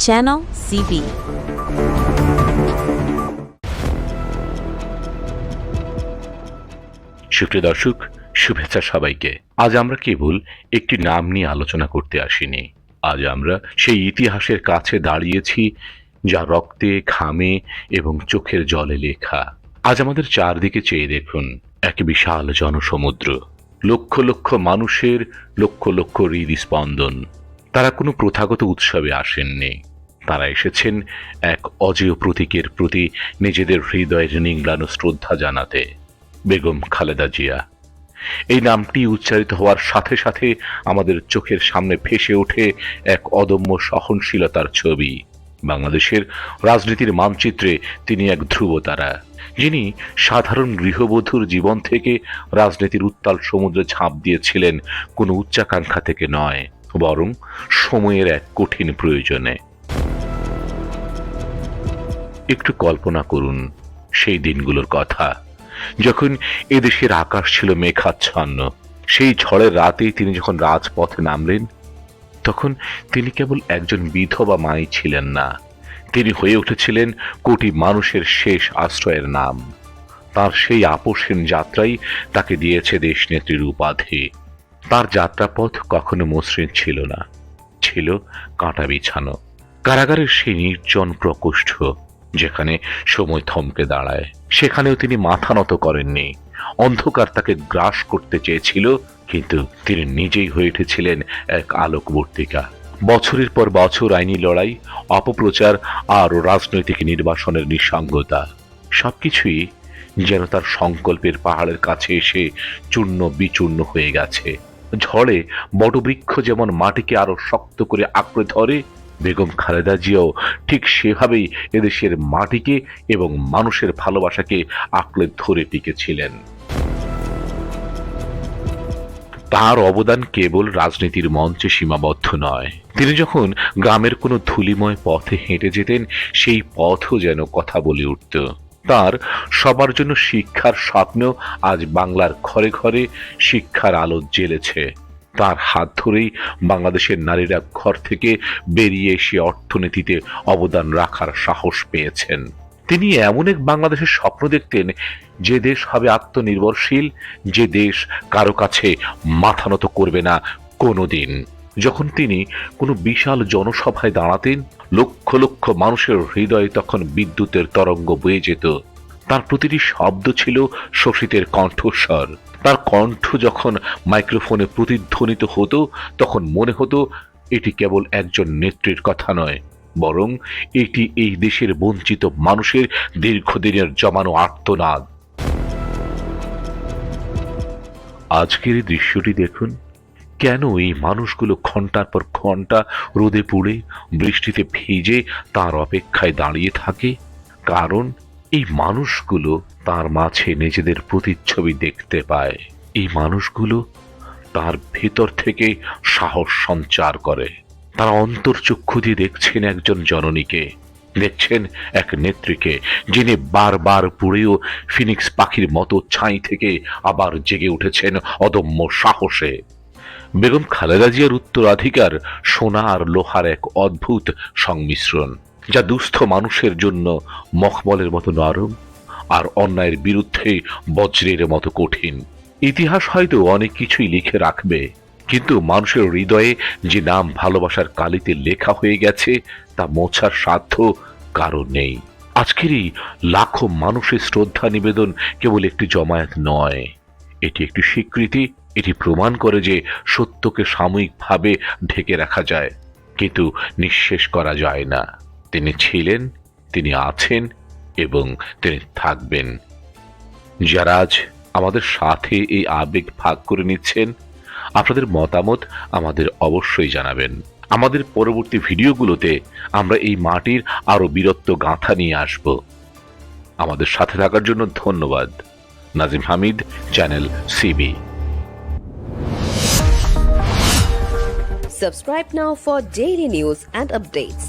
channel CB. সুপ্রিয় দর্শক, শুভেচ্ছা সবাইকে। আজ আমরা কেবল একটি নাম নিয়ে আলোচনা করতে আসিনি। আজ আমরা সেই ইতিহাসের কাছে দাঁড়িয়েছি যা রক্তে, ঘামে এবং চোখের জলে লেখা। আজ আমাদের চারদিকে চেয়ে দেখুন, এক বিশাল জনসমুদ্র, লক্ষ লক্ষ মানুষের লক্ষ লক্ষ হৃদস্পন্দন। তারা কোনো প্রথাগত উৎসবে আসেননি, তারা এসেছেন এক অজেয় প্রতীকের প্রতি নিজেদের হৃদয়ের নিংড়ানো শ্রদ্ধা জানাতে। বেগম খালেদা জিয়া। এই নামটি উচ্চারিত হওয়ার সাথে সাথে আমাদের চোখের সামনে ভেসে ওঠে এক অদম্য সহনশীলতার ছবি। বাংলাদেশের রাজনীতির মানচিত্রে তিনি এক ধ্রুবতারা, যিনি সাধারণ গৃহবধূর জীবন থেকে রাজনীতির উত্তাল সমুদ্রে ঝাঁপ দিয়েছিলেন কোনো উচ্চাকাঙ্ক্ষা থেকে নয়, বরং সময়ের এক কঠিন প্রয়োজনে। একটু কল্পনা করুন সেই দিনগুলোর কথা, যখন এদেশের আকাশ ছিল মেঘাচ্ছন্ন। সেই ঝড়ের রাতেই তিনি যখন রাজপথে নামলেন, তখন তিনি কেবল একজন বিধবা মাই ছিলেন না, তিনি হয়ে উঠেছিলেন কোটি মানুষের শেষ আশ্রয়ের নাম। তার সেই আপোষহীন যাত্রাই তাকে দিয়েছে দেশনেত্রীর উপাধি। তার যাত্রাপথ কখনো মসৃণ ছিল না, ছিল কাঁটা বিছানো। কারাগারের সেই নির্জন প্রকোষ্ঠ, যেখানে সময় থমকে দাঁড়ায়, সেখানেও তিনি মাথা নত করেননি। অন্ধকার তাকে গ্রাস করতে চেয়েছিল, কিন্তু তিনি নিজেই হয়ে উঠেছিলেন এক আলোকবর্তিকা। বছরের পর বছর আইনি লড়াই, অপপ্রচার আর রাজনৈতিক নির্বাসনের নিঃসঙ্গতা, সবকিছুই যেন তার সংকল্পের পাহাড়ের কাছে এসে চূর্ণ বিচূর্ণ হয়ে গেছে। ঝড়ে বটবৃক্ষ যেমন মাটিকে আরো শক্ত করে আঁকড়ে ধরে, বেগম খালেদা জিয়াও ঠিক সেভাবেই এদেশের মাটিকে এবং মানুষের ভালোবাসাকে আঁকড়ে ধরে টিকেছিলেন। তার অবদান কেবল রাজনীতির মঞ্চে সীমাবদ্ধ নয়। তিনি যখন গ্রামের কোনো ধুলিময় পথে হেঁটে যেতেন, সেই পথও যেন কথা বলে উঠত। তার সবার জন্য শিক্ষার স্বপ্ন আজ বাংলার ঘরে ঘরে শিক্ষার আলো জ্বেলেছে। তার হাত ধরেই বাংলাদেশের নারীরা ঘর থেকে বেরিয়ে এসে অর্থনীতিতে অবদান রাখার সাহস পেয়েছেন। তিনি এমন এক বাংলাদেশের স্বপ্ন দেখতেন, যে দেশ হবে আত্মনির্ভরশীল, যে দেশ কারো কাছে মাথা নত করবে না কোনোদিন। যখন তিনি কোনো বিশাল জনসভায় দাঁড়াতেন, লক্ষ লক্ষ মানুষের হৃদয়ে তখন বিদ্যুতের তরঙ্গ বয়ে যেত। তার প্রতিটি শব্দ ছিল শোষিতের কণ্ঠস্বর। তার কণ্ঠ যখন মাইক্রোফোনে প্রতিধ্বনিত হতো, তখন মনে হতো এটি কেবল একজন নেত্রীর কথা নয়, বরং এটি এই দেশের বঞ্চিত মানুষের দীর্ঘদিনের জমানো আর্তনাদ। আজকের এই দৃশ্যটি দেখুন, কেন এই মানুষগুলো ঘন্টার পর ঘন্টা রোদে পুড়ে বৃষ্টিতে ভিজে তার অপেক্ষায় দাঁড়িয়ে থাকে। কারণ এই মানুষগুলো তার মাঝে নিজেদের প্রতিচ্ছবি দেখতে পায়। এই মানুষগুলো তার ভেতর থেকে সাহস সঞ্চার করে। তারা অন্তর্চক্ষু দিয়ে দেখছেন একজন জননীকে, দেখছেন এক নেত্রীকে, যিনি বারবার পুড়েও ফিনিক্স পাখির মতো ছাই থেকে আবার জেগে উঠেছেন অদম্য সাহসে। বেগম খালেদা জিয়ার উত্তরাধিকার সোনা আর লোহার এক অদ্ভুত সংমিশ্রণ, যা দুস্থ মানুষের জন্য মখমলের মতো নরম আর অন্যায়ের বিরুদ্ধে বজ্রের মতো কঠিন। ইতিহাস হয়তো অনেক কিছুই লিখে রাখবে, কিন্তু মানুষের হৃদয়ে যে নাম ভালোবাসার কালিতে লেখা হয়ে গেছে, তা মোছার সাধ্য কারো নেই। আজকের এই লাখো মানুষের শ্রদ্ধা নিবেদন কেবল একটি জমায়েত নয়, এটি একটি স্বীকৃতি। এটি প্রমাণ করে যে সত্যকে সাময়িকভাবে ঢেকে রাখা যায়, কিন্তু নিঃশেষ করা যায় না। তিনি ছিলেন, তিনি আছেন এবং তিনি থাকবেন। যারা আজ আমাদের সাথে এই আবেগ ভাগ করে নিচ্ছেন, আপনাদের মতামত আমাদের অবশ্যই জানাবেন। আমাদের পরবর্তী ভিডিওগুলোতে আমরা এই মাটির আরো বীরত্ব গাঁথা নিয়ে আসব। আমাদের সাথে থাকার জন্য ধন্যবাদ। Nazim Hamid, channel CB. Subscribe now for daily news and updates.